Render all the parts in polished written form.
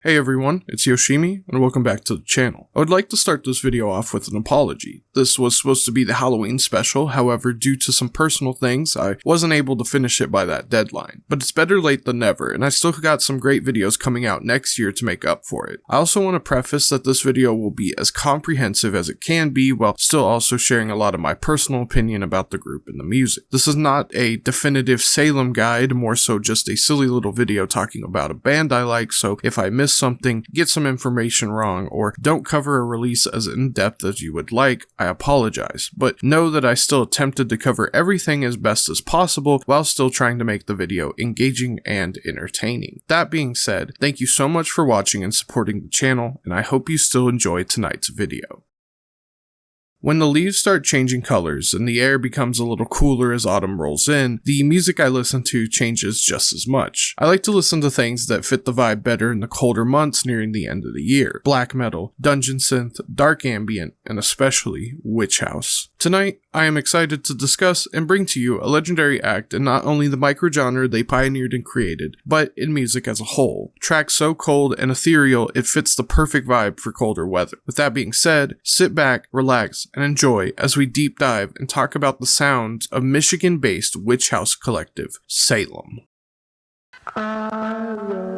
Hey everyone, it's Yoshimi, and welcome back to the channel. I would like to start this video off with an apology. This was supposed to be the Halloween special, however, due to some personal things, I wasn't able to finish it by that deadline. But it's better late than never, and I still got some great videos coming out next year to make up for it. I also want to preface that this video will be as comprehensive as it can be, while still also sharing a lot of my personal opinion about the group and the music. This is not a definitive Salem guide, more so just a silly little video talking about a band I like, so if I miss something, get some information wrong, or don't cover a release as in-depth as you would like, I apologize, but know that I still attempted to cover everything as best as possible while still trying to make the video engaging and entertaining. That being said, thank you so much for watching and supporting the channel, and I hope you still enjoy tonight's video. When the leaves start changing colors and the air becomes a little cooler as autumn rolls in, the music I listen to changes just as much. I like to listen to things that fit the vibe better in the colder months nearing the end of the year. Black metal, dungeon synth, dark ambient, and especially witch house. Tonight, I am excited to discuss and bring to you a legendary act in not only the microgenre they pioneered and created, but in music as a whole. Tracks so cold and ethereal it fits the perfect vibe for colder weather. With that being said, sit back, relax, and enjoy as we deep dive and talk about the sounds of Michigan-based witch house collective, Salem. I love you.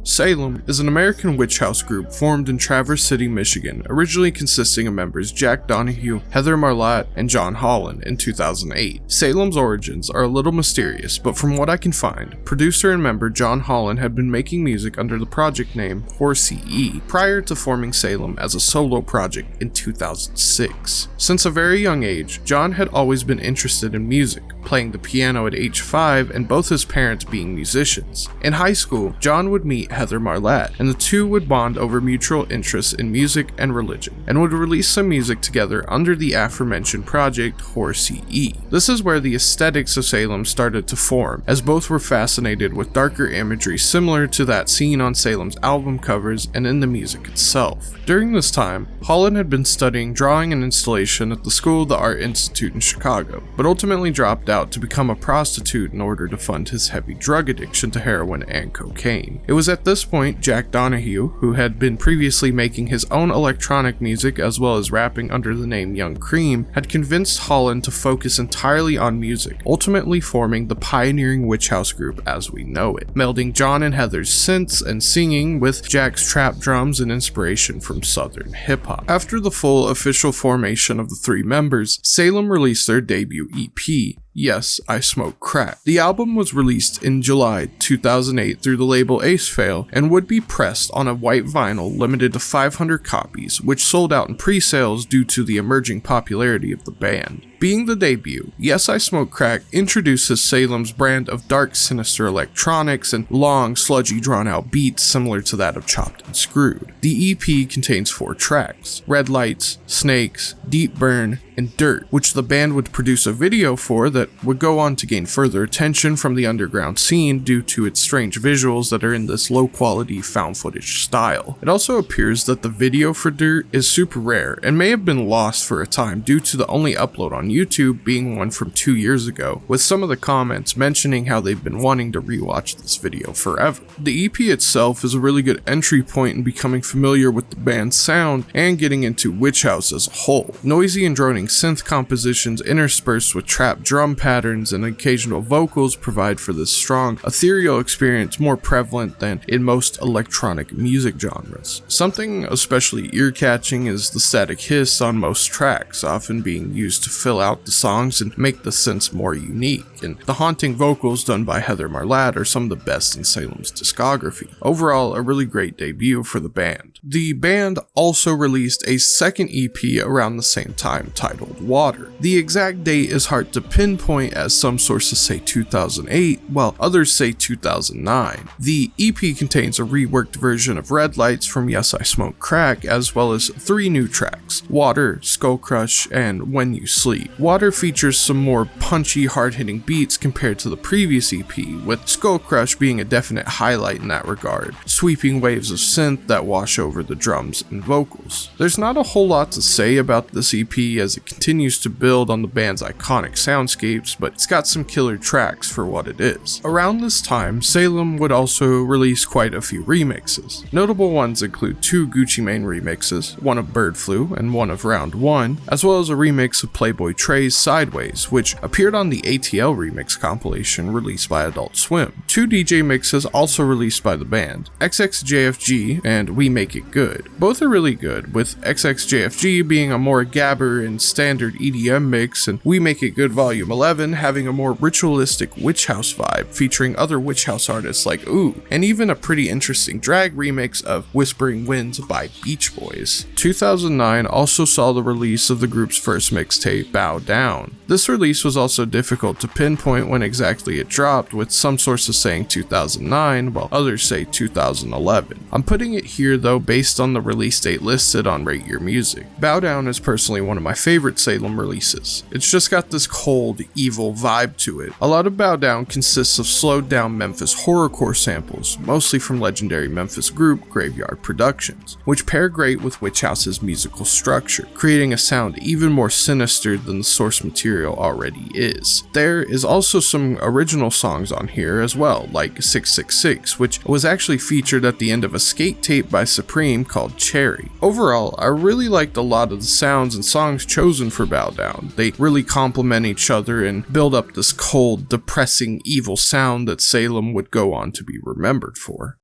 Salem is an American witch house group formed in Traverse City, Michigan, originally consisting of members Jack Donahue, Heather Marlatt, and John Holland in 2008. Salem's origins are a little mysterious, but from what I can find, producer and member John Holland had been making music under the project name Horsey E prior to forming Salem as a solo project in 2006. Since a very young age, John had always been interested in music, playing the piano at age 5 and both his parents being musicians. In high school, John would meet Heather Marlatt, and the two would bond over mutual interests in music and religion, and would release some music together under the aforementioned project Horsey E. This is where the aesthetics of Salem started to form, as both were fascinated with darker imagery similar to that seen on Salem's album covers and in the music itself. During this time, Holland had been studying drawing and installation at the School of the Art Institute in Chicago, but ultimately dropped out to become a prostitute in order to fund his heavy drug addiction to heroin and cocaine. It was at this point Jack Donahue, who had been previously making his own electronic music as well as rapping under the name Young Cream, had convinced Holland to focus entirely on music, ultimately forming the pioneering witch house group as we know it, melding John and Heather's synths and singing with Jack's trap drums and inspiration from southern hip-hop. After the full official formation of the three members, Salem released their debut EP, Yes, I Smoke Crack. The album was released in July 2008 through the label Ace Fail and would be pressed on a white vinyl limited to 500 copies, which sold out in pre-sales due to the emerging popularity of the band. Being the debut, Yes I Smoke Crack introduces Salem's brand of dark, sinister electronics and long, sludgy, drawn-out beats similar to that of Chopped and Screwed. The EP contains 4 tracks: Red Lights, Snakes, Deep Burn, and Dirt, which the band would produce a video for that would go on to gain further attention from the underground scene due to its strange visuals that are in this low-quality found footage style. It also appears that the video for Dirt is super rare and may have been lost for a time due to the only upload on YouTube being one from 2 years ago, with some of the comments mentioning how they've been wanting to rewatch this video forever. The EP itself is a really good entry point in becoming familiar with the band's sound and getting into Witch House as a whole. Noisy and droning synth compositions interspersed with trap drum patterns and occasional vocals provide for this strong, ethereal experience more prevalent than in most electronic music genres. Something especially ear-catching is the static hiss on most tracks, often being used to fill out the songs and make the synths more unique, and the haunting vocals done by Heather Marlatt are some of the best in Salem's discography. Overall, a really great debut for the band. The band also released a second EP around the same time titled Water. The exact date is hard to pinpoint, as some sources say 2008, while others say 2009. The EP contains a reworked version of Red Lights from Yes I Smoke Crack, as well as 3 new tracks: Water, Skull Crush, and When You Sleep. Water features some more punchy, hard-hitting beats compared to the previous EP, with Skull Crush being a definite highlight in that regard, sweeping waves of synth that wash over the drums and vocals. There's not a whole lot to say about this EP as it continues to build on the band's iconic soundscapes, but it's got some killer tracks for what it is. Around this time, Salem would also release quite a few remixes. Notable ones include 2 Gucci Mane remixes, one of Bird Flu and one of Round 1, as well as a remix of Playboy Trey's Sideways, which appeared on the ATL remix compilation released by Adult Swim. 2 DJ mixes also released by the band, XXJFG and We Make It Good. Both are really good, with XXJFG being a more gabber and standard EDM mix, and We Make It Good Volume 11 having a more ritualistic Witch House vibe, featuring other Witch House artists like Ooh, and even a pretty interesting drag remix of Whispering Winds by Beach Boys. 2009 also saw the release of the group's first mixtape, Bow Down. This release was also difficult to pinpoint when exactly it dropped, with some sources saying 2009, while others say 2011. I'm putting it here though based on the release date listed on Rate Your Music. Bow Down is personally one of my favorite Salem releases. It's just got this cold, evil vibe to it. A lot of Bow Down consists of slowed down Memphis horrorcore samples, mostly from legendary Memphis group Graveyard Productions, which pair great with Witch House's musical structure, creating a sound even more sinister than the source material already is. There is also some original songs on here as well, like 666, which was actually featured at the end of a skate tape by Supreme called Cherry. Overall, I really liked a lot of the sounds and songs chosen for Bow Down. They really complement each other and build up this cold, depressing, evil sound that Salem would go on to be remembered for.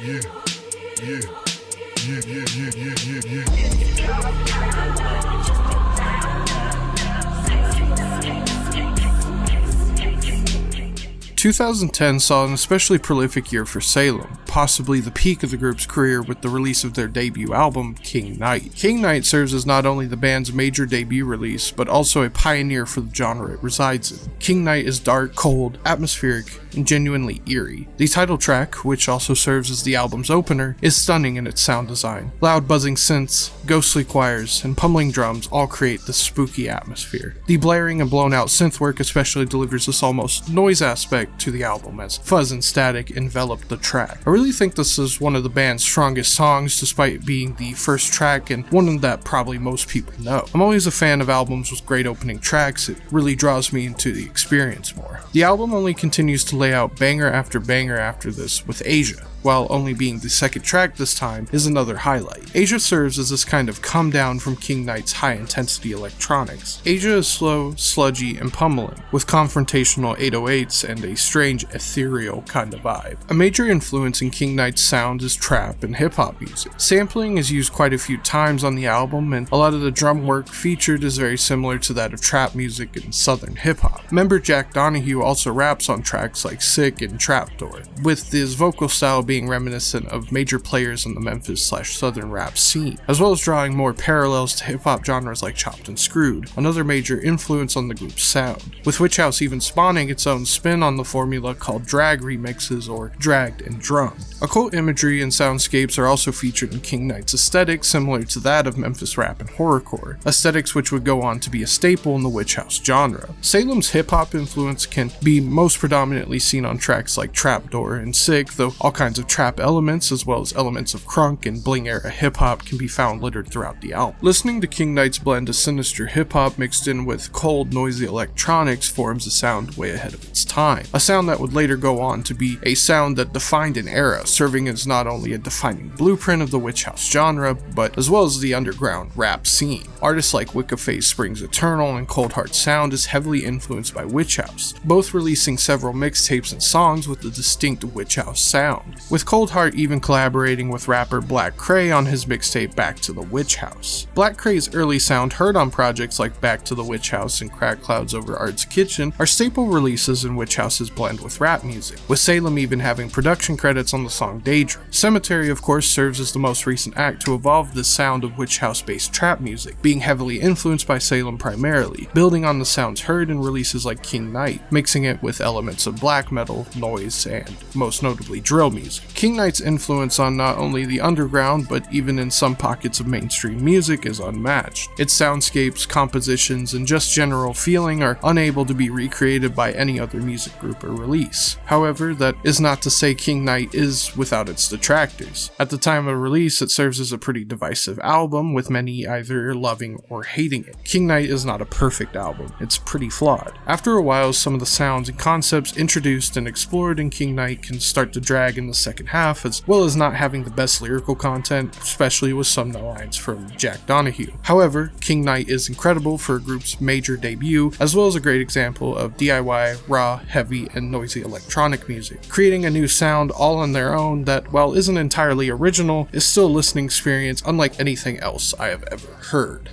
Yeah. 2010 saw an especially prolific year for Salem, possibly the peak of the group's career with the release of their debut album, King Knight. King Knight serves as not only the band's major debut release, but also a pioneer for the genre it resides in. King Knight is dark, cold, atmospheric, and genuinely eerie. The title track, which also serves as the album's opener, is stunning in its sound design. Loud buzzing synths, ghostly choirs, and pummeling drums all create this spooky atmosphere. The blaring and blown out synth work especially delivers this almost noise aspect to the album, as fuzz and static envelop the track. I really think this is one of the band's strongest songs, despite being the first track and one that probably most people know. I'm always a fan of albums with great opening tracks. It really draws me into the experience more. The album only continues to lay out banger after this, with Asia, while only being the second track this time, is another highlight. Asia serves as this kind of come down from King Knight's high-intensity electronics. Asia is slow, sludgy, and pummeling, with confrontational 808s and a strange, ethereal kind of vibe. A major influence in King Knight's sound is trap and hip-hop music. Sampling is used quite a few times on the album, and a lot of the drum work featured is very similar to that of trap music and southern hip-hop. Member Jack Donahue also raps on tracks like Sick and Trapdoor, with his vocal style being reminiscent of major players in the Memphis/Southern rap scene, as well as drawing more parallels to hip-hop genres like Chopped and Screwed, another major influence on the group's sound, with Witch House even spawning its own spin on the formula called drag remixes or dragged and drummed. Occult imagery and soundscapes are also featured in King Knight's aesthetic, similar to that of Memphis rap and horrorcore, aesthetics which would go on to be a staple in the Witch House genre. Salem's hip-hop influence can be most predominantly seen on tracks like Trapdoor and Sick, though all kinds of of trap elements as well as elements of crunk and bling era hip hop can be found littered throughout the album. Listening to King Knight's blend of sinister hip hop mixed in with cold, noisy electronics forms a sound way ahead of its time. A sound that would later go on to be a sound that defined an era, serving as not only a defining blueprint of the witch house genre, but as well as the underground rap scene. Artists like Wiccaface Springs Eternal and Cold Heart Sound is heavily influenced by witch house, both releasing several mixtapes and songs with a distinct witch house sound, with Cold Heart even collaborating with rapper Black Cray on his mixtape Back to the Witch House. Black Cray's early sound heard on projects like Back to the Witch House and Crack Clouds Over Art's Kitchen are staple releases in Witch House's blend with rap music, with Salem even having production credits on the song Daydream. Cemetery of course serves as the most recent act to evolve the sound of witch house based trap music, being heavily influenced by Salem primarily, building on the sounds heard in releases like King Knight, mixing it with elements of black metal, noise, and most notably drill music. King Knight's influence on not only the underground but even in some pockets of mainstream music is unmatched. Its soundscapes, compositions, and just general feeling are unable to be recreated by any other music group or release. However, that is not to say King Knight is without its detractors. At the time of release, it serves as a pretty divisive album, with many either loving or hating it. King Knight is not a perfect album, it's pretty flawed. After a while, some of the sounds and concepts introduced and explored in King Knight can start to drag in the second half, as well as not having the best lyrical content, especially with some lines from Jack Donahue. However, King Knight is incredible for a group's major debut, as well as a great example of DIY, raw, heavy, and noisy electronic music, creating a new sound all on their own that, while isn't entirely original, is still a listening experience unlike anything else I have ever heard.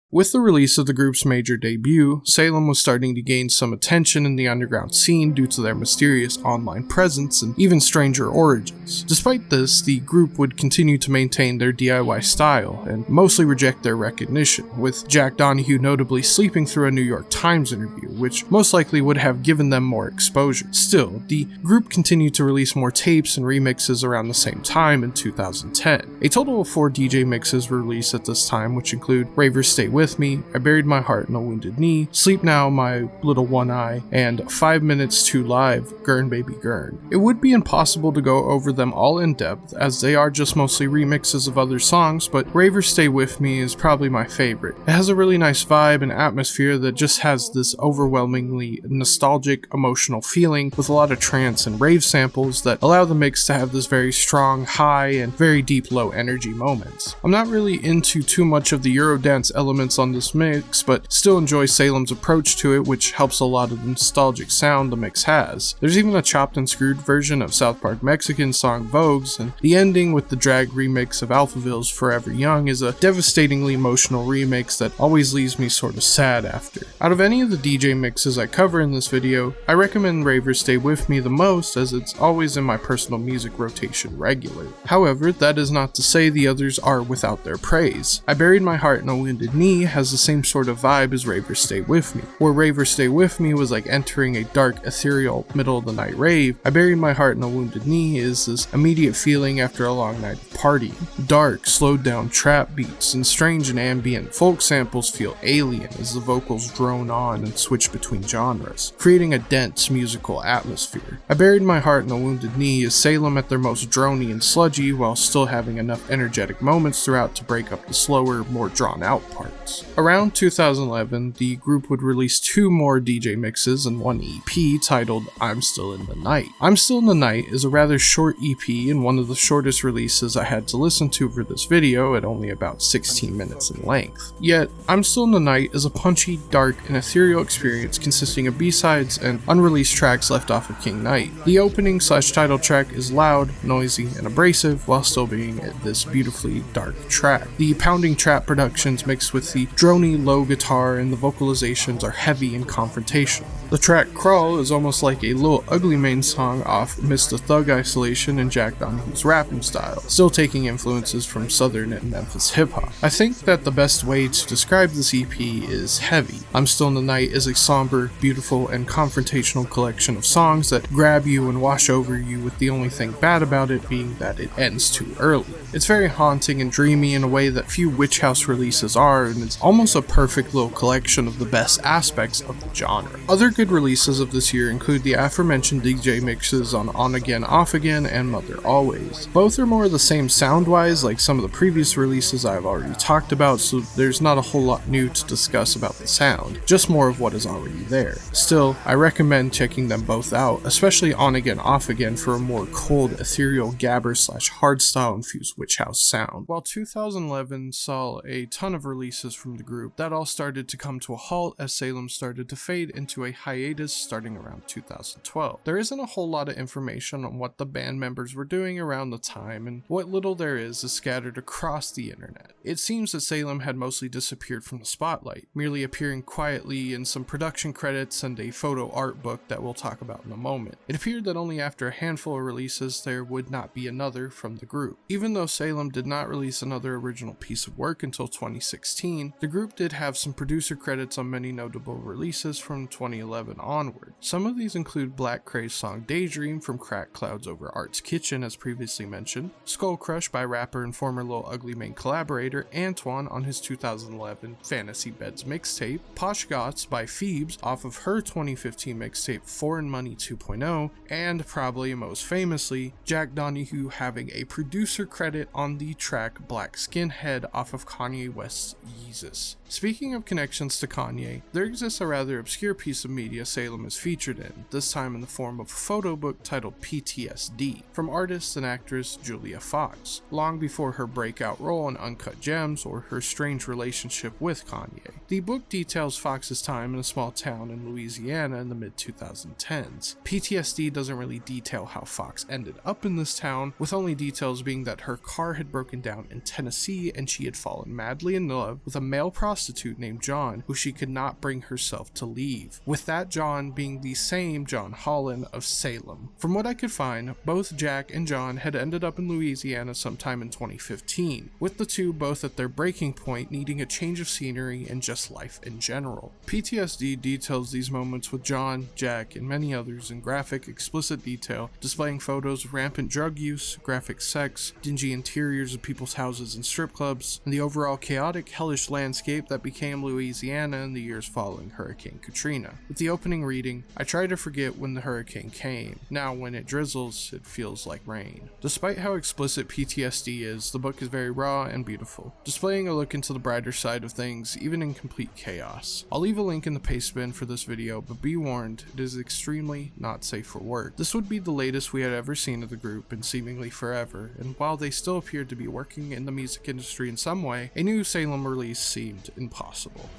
With the release of the group's major debut, Salem was starting to gain some attention in the underground scene due to their mysterious online presence and even stranger origins. Despite this, the group would continue to maintain their DIY style and mostly reject their recognition, with Jack Donahue notably sleeping through a New York Times interview, which most likely would have given them more exposure. Still, the group continued to release more tapes and remixes around the same time in 2010. A total of 4 DJ mixes were released at this time, which include Ravers Stay With Me, I Buried My Heart in a Wounded Knee, Sleep Now, My Little One Eye, and 5 Minutes to Live, Gurn Baby Gurn. It would be impossible to go over them all in depth, as they are just mostly remixes of other songs, but Ravers Stay With Me is probably my favorite. It has a really nice vibe and atmosphere that just has this overwhelmingly nostalgic, emotional feeling with a lot of trance and rave samples that allow the mix to have this very strong, high, and very deep low energy moments. I'm not really into too much of the Eurodance elements on this mix, but still enjoy Salem's approach to it, which helps a lot of the nostalgic sound the mix has. There's even a chopped and screwed version of South Park Mexican song Vogues, and the ending with the drag remix of Alphaville's Forever Young is a devastatingly emotional remix that always leaves me sort of sad after. Out of any of the DJ mixes I cover in this video, I recommend Ravers Stay With Me the most, as it's always in my personal music rotation regularly. However, that is not to say the others are without their praise. I Buried My Heart in a Wounded Knee has the same sort of vibe as Ravers Stay With Me. Where Ravers Stay With Me was like entering a dark, ethereal, middle of the night rave, I Buried My Heart in a Wounded Knee is this immediate feeling after a long night of partying. Dark, slowed down trap beats and strange and ambient folk samples feel alien as the vocals drone on and switch between genres, creating a dense musical atmosphere. I Buried My Heart in a Wounded Knee is Salem at their most drony and sludgy while still having enough energetic moments throughout to break up the slower, more drawn out parts. Around 2011, the group would release 2 more DJ mixes and 1 EP titled I'm Still in the Night. I'm Still in the Night is a rather short EP and one of the shortest releases I had to listen to for this video at only about 16 minutes in length. Yet, I'm Still in the Night is a punchy, dark, and ethereal experience consisting of B-sides and unreleased tracks left off of King Knight. The opening/title track is loud, noisy, and abrasive while still being this beautifully dark track. The pounding trap productions mixed with the drony low guitar and the vocalizations are heavy and confrontational. The track Crawl is almost like a Lil Ugly Mane song off Mr. Thug Isolation and Jack Donahue's rapping style, still taking influences from Southern and Memphis hip-hop. I think that the best way to describe this EP is heavy. I'm Still in the Night is a somber, beautiful, and confrontational collection of songs that grab you and wash over you, with the only thing bad about it being that it ends too early. It's very haunting and dreamy in a way that few Witch House releases are, and it's almost a perfect little collection of the best aspects of the genre. Other good releases of this year include the aforementioned DJ mixes on Again, Off Again, and Mother Always. Both are more the same sound-wise like some of the previous releases I've already talked about, so there's not a whole lot new to discuss about the sound, just more of what is already there. Still, I recommend checking them both out, especially On Again, Off Again for a more cold, ethereal gabber/hardstyle infused witch house sound. While 2011 saw a ton of releases from the group, that all started to come to a halt as Salem started to fade into a hiatus starting around 2012. There isn't a whole lot of information on what the band members were doing around the time, and what little there is scattered across the internet. It seems that Salem had mostly disappeared from the spotlight, merely appearing quietly in some production credits and a photo art book that we'll talk about in a moment. It appeared that only after a handful of releases there would not be another from the group. Even though Salem did not release another original piece of work until 2016, the group did have some producer credits on many notable releases from 2011 onward. Some of these include Black Cray's song Daydream from Cracked Clouds Over Art's Kitchen, as previously mentioned, Skull Crush by rapper and former Lil Ugly Mane collaborator Antoine on his 2011 Fantasy Beds mixtape, Posh Gots by Phoebes off of her 2015 mixtape Foreign Money 2.0, and probably most famously, Jack Donahue having a producer credit on the track Black Skinhead off of Kanye West's Yeezus. Speaking of connections to Kanye, there exists a rather obscure piece of media Salem is featured in, this time in the form of a photo book titled PTSD, from artist and actress Julia Fox, long before her breakout role in Uncut Gems or her strange relationship with Kanye. The book details Fox's time in a small town in Louisiana in the mid-2010s. PTSD doesn't really detail how Fox ended up in this town, with only details being that her car had broken down in Tennessee and she had fallen madly in love with a male prostitute named John, who she could not bring herself to leave, with that John being the same John Holland of Salem. From what I could find, both Jack and John had ended up in Louisiana sometime in 2015, with the two both at their breaking point, needing a change of scenery and just life in general. PTSD details these moments with John, Jack, and many others in graphic, explicit detail, displaying photos of rampant drug use, graphic sex, dingy interiors of people's houses and strip clubs, and the overall chaotic, hellish landscape that became Louisiana in the years following Hurricane Katrina. With the opening reading, I try to forget when the hurricane came. Now when it drizzles, it feels like rain. Despite how explicit PTSD is, the book is very raw and beautiful, displaying a look into the brighter side of things, even in complete chaos. I'll leave a link in the paste bin for this video, but be warned, it is extremely not safe for work. This would be the latest we had ever seen of the group in seemingly forever, and while they still appeared to be working in the music industry in some way, a new Salem release seemed impossible.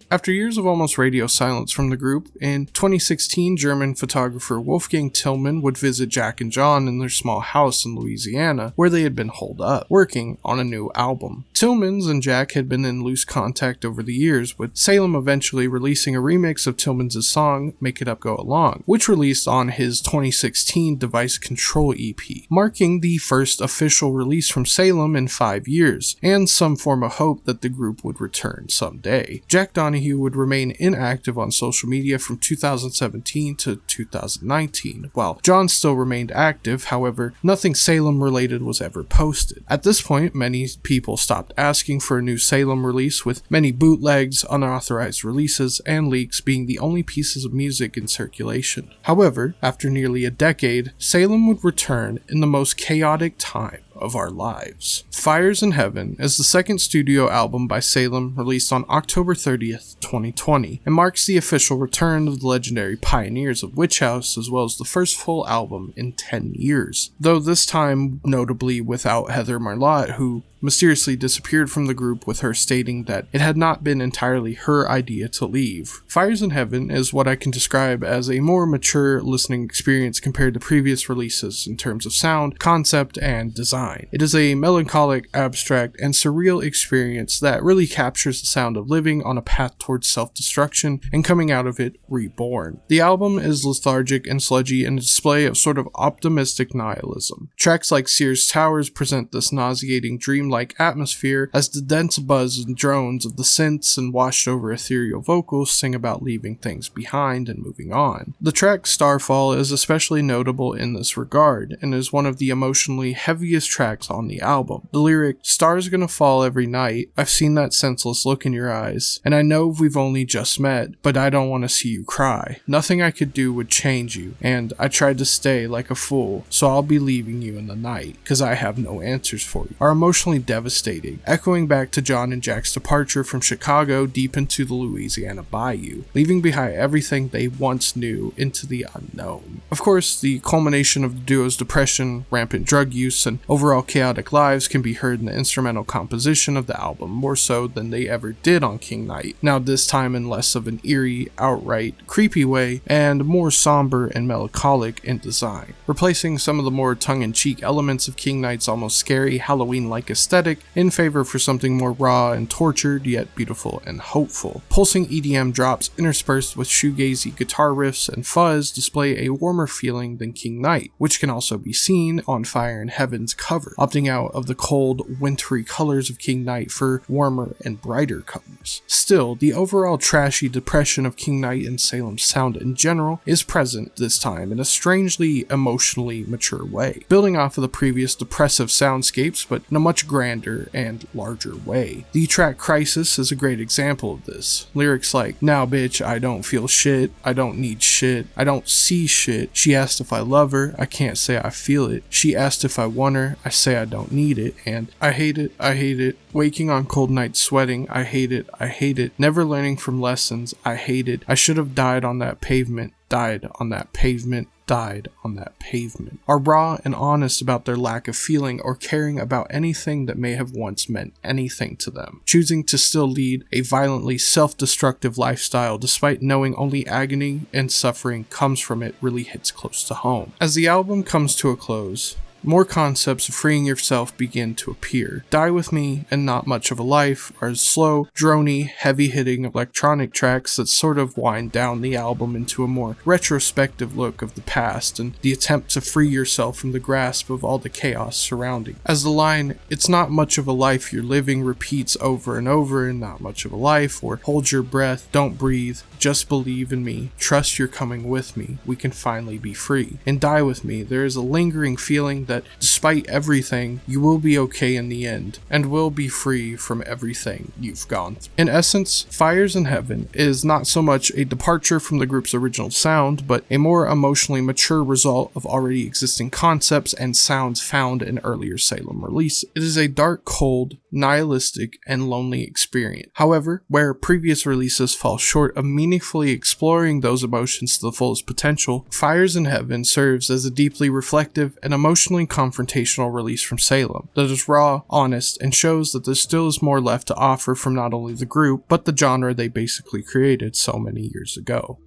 After years of almost radio silence from the group, in 2016 German photographer Wolfgang Tillman would visit Jack and John in their small house in Louisiana, where they had been holed up, working on a new album. Tillmans and Jack had been in loose contact over the years, with Salem eventually releasing a remix of Tillmans' song Make It Up Go Along, which released on his 2016 Device Control EP, marking the first official release from Salem in 5 years, and some form of hope that the group would return someday. Jack Donahue would remain inactive on social media from 2017 to 2019, while John still remained active. However, nothing Salem related was ever posted. At this point, many people stopped asking for a new Salem release, with many bootlegs, unauthorized releases, and leaks being the only pieces of music in circulation. However, after nearly a decade, Salem would return in the most chaotic time of our lives. Fires in Heaven is the second studio album by Salem, released on October 30th, 2020, and marks the official return of the legendary pioneers of Witch House, as well as the first full album in 10 years, though this time notably without Heather Marlotte, who mysteriously disappeared from the group, with her stating that it had not been entirely her idea to leave. Fires in Heaven is what I can describe as a more mature listening experience compared to previous releases in terms of sound, concept, and design. It is a melancholic, abstract, and surreal experience that really captures the sound of living on a path towards self-destruction and coming out of it reborn. The album is lethargic and sludgy in a display of sort of optimistic nihilism. Tracks like Sears Towers present this nauseating dreamlike atmosphere as the dense buzz and drones of the synths and washed over ethereal vocals sing about leaving things behind and moving on. The track Starfall is especially notable in this regard and is one of the emotionally heaviest tracks on the album. The lyric, "Stars gonna fall every night, I've seen that senseless look in your eyes, and I know we've only just met, but I don't want to see you cry. Nothing I could do would change you, and I tried to stay like a fool, so I'll be leaving you in the night, cause I have no answers for you," are emotionally devastating, echoing back to John and Jack's departure from Chicago deep into the Louisiana bayou, leaving behind everything they once knew into the unknown. Of course, the culmination of the duo's depression, rampant drug use, and overall chaotic lives can be heard in the instrumental composition of the album, more so than they ever did on King Knight, now this time in less of an eerie, outright creepy way, and more somber and melancholic in design, replacing some of the more tongue-in-cheek elements of King Knight's almost scary Halloween-like aesthetic in favor for something more raw and tortured, yet beautiful and hopeful. Pulsing EDM drops interspersed with shoegazy guitar riffs and fuzz display a warmer feeling than King Knight, which can also be seen on Fire in Heaven's cover, opting out of the cold, wintry colors of King Knight for warmer and brighter colors. Still, the overall trashy depression of King Knight and Salem's sound in general is present this time in a strangely emotionally mature way, building off of the previous depressive soundscapes but in a much grander and larger way. The track Crisis is a great example of this. Lyrics like, "Now bitch, I don't feel shit, I don't need shit, I don't see shit. She asked if I love her, I can't say I feel it. She asked if I want her, I say I don't need it. And I hate it, I hate it. Waking on cold nights sweating, I hate it, I hate it. Never learning from lessons, I hate it. I should have died on that pavement, died on that pavement, died on that pavement," are raw and honest about their lack of feeling or caring about anything that may have once meant anything to them, choosing to still lead a violently self-destructive lifestyle despite knowing only agony and suffering comes from it really hits close to home. As the album comes to a close, more concepts of freeing yourself begin to appear. Die With Me and Not Much of a Life are slow, drony, heavy-hitting electronic tracks that sort of wind down the album into a more retrospective look of the past and the attempt to free yourself from the grasp of all the chaos surrounding. As the line, "It's not much of a life you're living," repeats over and over in Not Much of a Life, or "Hold your breath, don't breathe, just believe in me, trust you're coming with me, we can finally be free." In Die With Me, there is a lingering feeling that despite everything, you will be okay in the end, and will be free from everything you've gone through. In essence, Fires in Heaven is not so much a departure from the group's original sound, but a more emotionally mature result of already existing concepts and sounds found in earlier Salem releases. It is a dark, cold, nihilistic, and lonely experience. However, where previous releases fall short of meaningfully exploring those emotions to the fullest potential, Fires in Heaven serves as a deeply reflective and emotionally confrontational release from Salem that is raw, honest, and shows that there still is more left to offer from not only the group, but the genre they basically created so many years ago.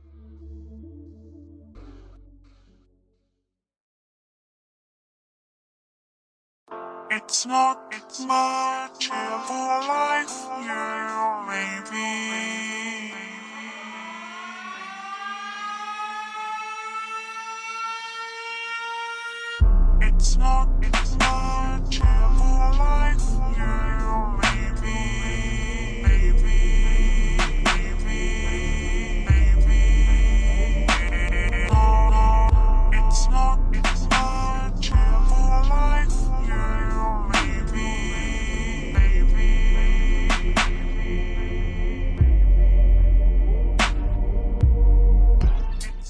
It's not much of a life, yeah, maybe. It's not much of a life, yeah, maybe. No, it's not much of a life, yeah, maybe.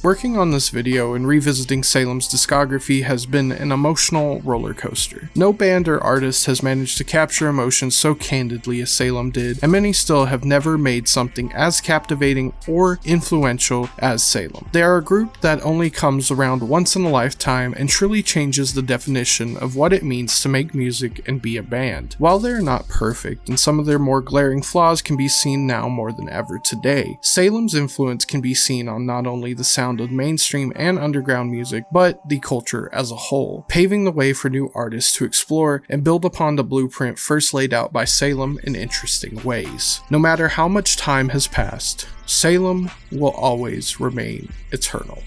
Working on this video and revisiting Salem's discography has been an emotional roller coaster. No band or artist has managed to capture emotions so candidly as Salem did, and many still have never made something as captivating or influential as Salem. They are a group that only comes around once in a lifetime and truly changes the definition of what it means to make music and be a band. While they are not perfect, and some of their more glaring flaws can be seen now more than ever today, Salem's influence can be seen on not only the sound of mainstream and underground music, but the culture as a whole, paving the way for new artists to explore and build upon the blueprint first laid out by Salem in interesting ways. No matter how much time has passed, Salem will always remain eternal.